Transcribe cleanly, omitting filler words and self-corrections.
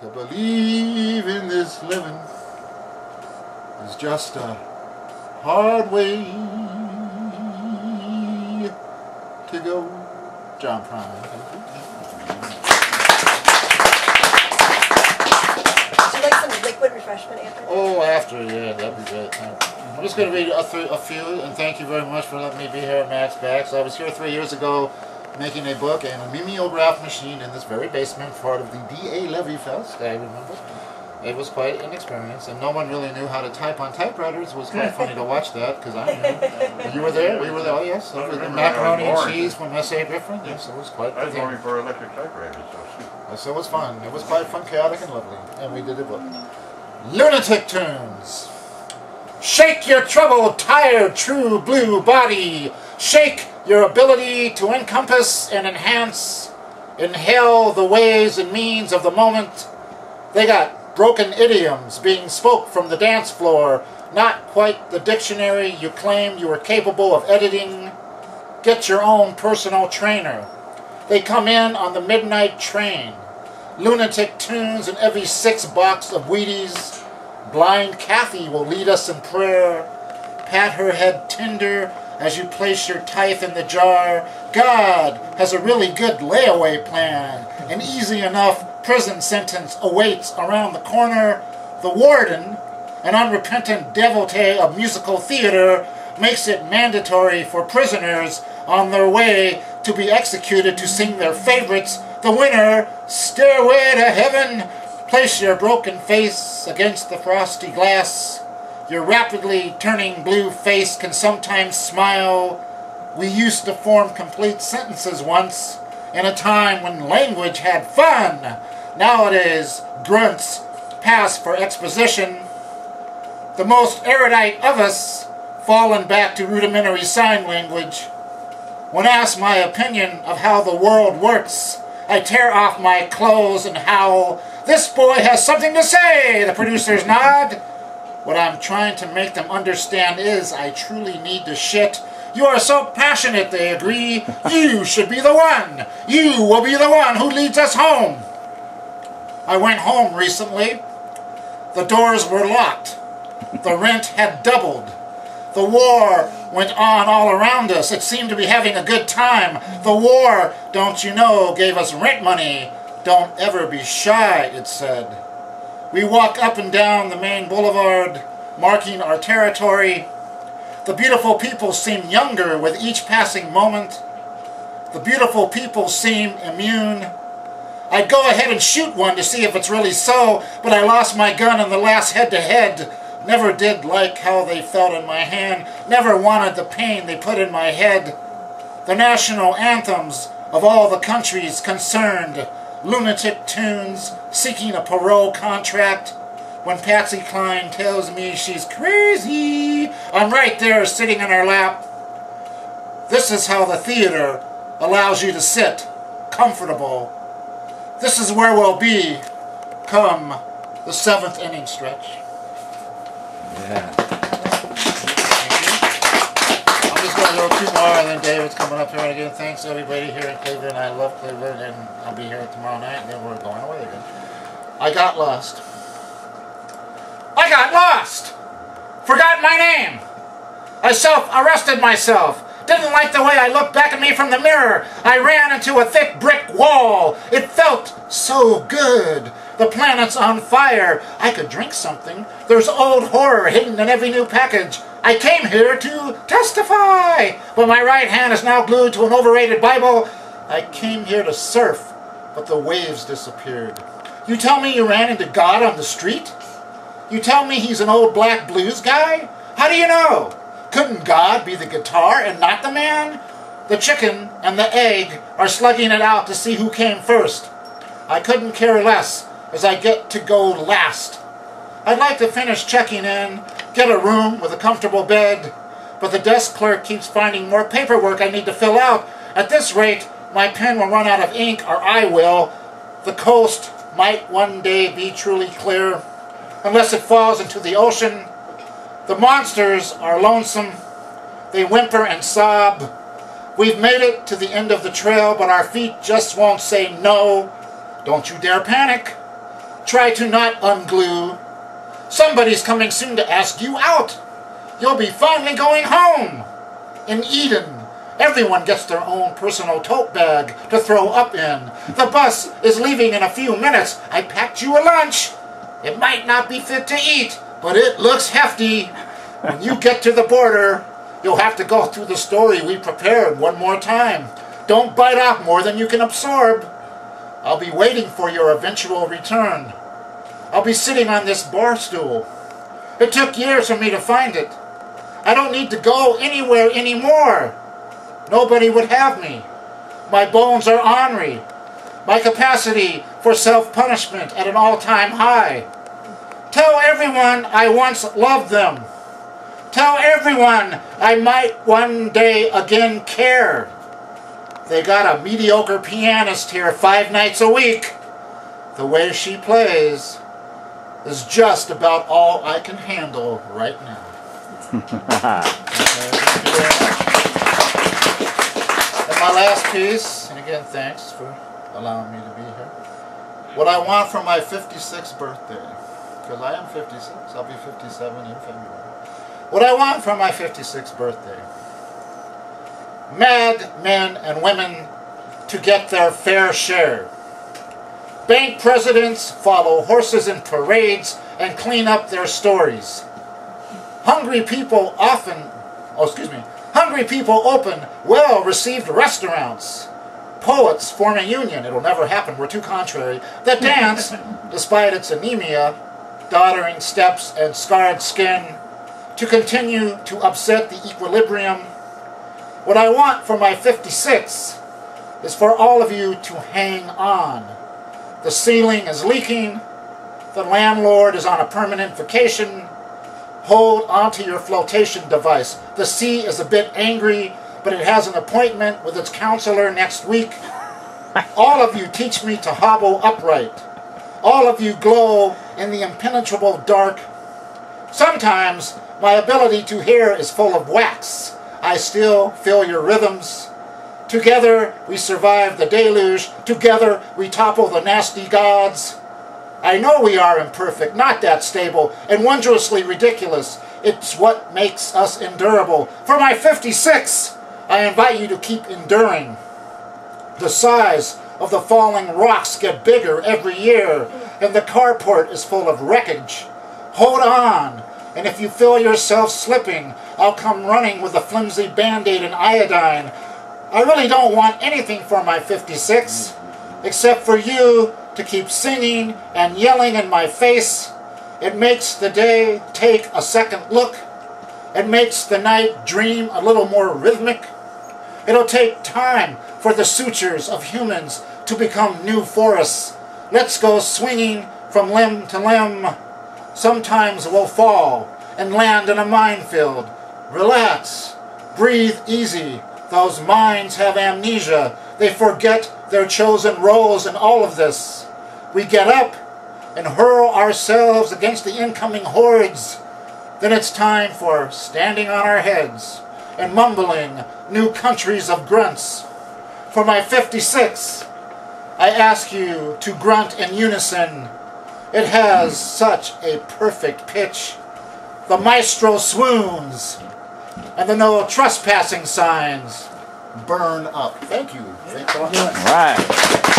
To believe in this living is just a hard way to go. John Prine. Would you like some liquid refreshment after? Oh, after, yeah, that'd be great. I'm just going to read a few, and thank you very much for letting me be here at Max Backs. I was here 3 years ago making a book and a mimeograph machine in this very basement, part of the D.A. Levy Fest, I remember. It was quite an experience, and no one really knew how to type on typewriters. It was quite funny to watch that, because I knew. You were there? We were there, oh yes. So the macaroni and cheese from S.A. Griffin. Yes, it was quite I was only for electric typewriters, so it was fun. It was quite fun, chaotic, and lovely. And we did a book. Lunatic Tunes. Shake your troubled, tired, true blue body. Shake your ability to encompass and enhance. Inhale the ways and means of the moment. They got broken idioms being spoke from the dance floor. Not quite the dictionary you claimed you were capable of editing. Get your own personal trainer. They come in on the midnight train. Lunatic tunes in every 6 box of Wheaties. Blind Kathy will lead us in prayer. Pat her head tender as you place your tithe in the jar. God has a really good layaway plan. An easy enough prison sentence awaits around the corner. The warden, an unrepentant devotee of musical theater, makes it mandatory for prisoners on their way to be executed to sing their favorites. The winner, Stairway to Heaven. Place your broken face against the frosty glass. Your rapidly turning blue face can sometimes smile. We used to form complete sentences once, in a time when language had fun. Nowadays, grunts pass for exposition. The most erudite of us fallen back to rudimentary sign language. When asked my opinion of how the world works, I tear off my clothes and howl, "This boy has something to say!" The producers nod. What I'm trying to make them understand is I truly need to shit. You are so passionate, they agree. You should be the one. You will be the one who leads us home. I went home recently. The doors were locked. The rent had doubled. The war went on all around us. It seemed to be having a good time. The war, don't you know, gave us rent money. Don't ever be shy, it said. We walk up and down the main boulevard, marking our territory. The beautiful people seem younger with each passing moment. The beautiful people seem immune. I'd go ahead and shoot one to see if it's really so, but I lost my gun in the last head-to-head. Never did like how they felt in my hand. Never wanted the pain they put in my head. The national anthems of all the countries concerned. Lunatic tunes, seeking a parole contract. When Patsy Cline tells me she's crazy, I'm right there sitting in her lap. This is how the theater allows you to sit, comfortable. This is where we'll be come the 7th inning stretch. Yeah. I'm just going to go 2 more, and then David's coming up here. And again, thanks everybody here in Cleveland. I love Cleveland, and I'll be here tomorrow night, and then we're going away again. I got lost. I got lost! Forgot my name! I self-arrested myself. Didn't like the way I looked back at me from the mirror. I ran into a thick brick wall. It felt so good. The planet's on fire. I could drink something. There's old horror hidden in every new package. I came here to testify. But my right hand is now glued to an overrated Bible. I came here to surf, but the waves disappeared. You tell me you ran into God on the street? You tell me he's an old black blues guy? How do you know? Couldn't God be the guitar and not the man? The chicken and the egg are slugging it out to see who came first. I couldn't care less, as I get to go last. I'd like to finish checking in, get a room with a comfortable bed, but the desk clerk keeps finding more paperwork I need to fill out. At this rate, my pen will run out of ink, or I will. The coast might one day be truly clear, unless it falls into the ocean. The monsters are lonesome. They whimper and sob. We've made it to the end of the trail, but our feet just won't say no. Don't you dare panic. Try to not unglue. Somebody's coming soon to ask you out. You'll be finally going home. In Eden, everyone gets their own personal tote bag to throw up in. The bus is leaving in a few minutes. I packed you a lunch. It might not be fit to eat, but it looks hefty. When you get to the border, you'll have to go through the story we prepared one more time. Don't bite off more than you can absorb. I'll be waiting for your eventual return. I'll be sitting on this bar stool. It took years for me to find it. I don't need to go anywhere anymore. Nobody would have me. My bones are ornery. My capacity for self-punishment at an all-time high. Tell everyone I once loved them. Tell everyone I might one day again care. They got a mediocre pianist here 5 nights a week. The way she plays is just about all I can handle right now. Thank you very much. And my last piece, and again thanks for allowing me to be here. What I want for my 56th birthday, because I am 56, I'll be 57 in February. What I want for my 56th birthday. Mad men and women to get their fair share. Bank presidents follow horses in parades and clean up their stories. Hungry people open well-received restaurants. Poets form a union, it'll never happen, we're too contrary, that dance, despite its anemia, doddering steps and scarred skin, to continue to upset the equilibrium. What I want for my 56 is for all of you to hang on. The ceiling is leaking. The landlord is on a permanent vacation. Hold onto your flotation device. The sea is a bit angry, but it has an appointment with its counselor next week. All of you teach me to hobble upright. All of you glow in the impenetrable dark. Sometimes my ability to hear is full of wax. I still feel your rhythms. Together we survive the deluge. Together we topple the nasty gods. I know we are imperfect, not that stable, and wondrously ridiculous. It's what makes us endurable. For my 56, I invite you to keep enduring. The size of the falling rocks get bigger every year, and the carport is full of wreckage. Hold on, and if you feel yourself slipping, I'll come running with a flimsy Band-Aid and iodine. I really don't want anything for my 56, except for you to keep singing and yelling in my face. It makes the day take a second look. It makes the night dream a little more rhythmic. It'll take time for the sutures of humans to become new forests. Let's go swinging from limb to limb. Sometimes we'll fall and land in a minefield. Relax. Breathe easy. Those minds have amnesia. They forget their chosen roles in all of this. We get up and hurl ourselves against the incoming hordes. Then it's time for standing on our heads and mumbling new countries of grunts. For my 56, I ask you to grunt in unison. It has such a perfect pitch. The maestro swoons, and the no trespassing signs burn up. Thank you. Thanks a lot. All right.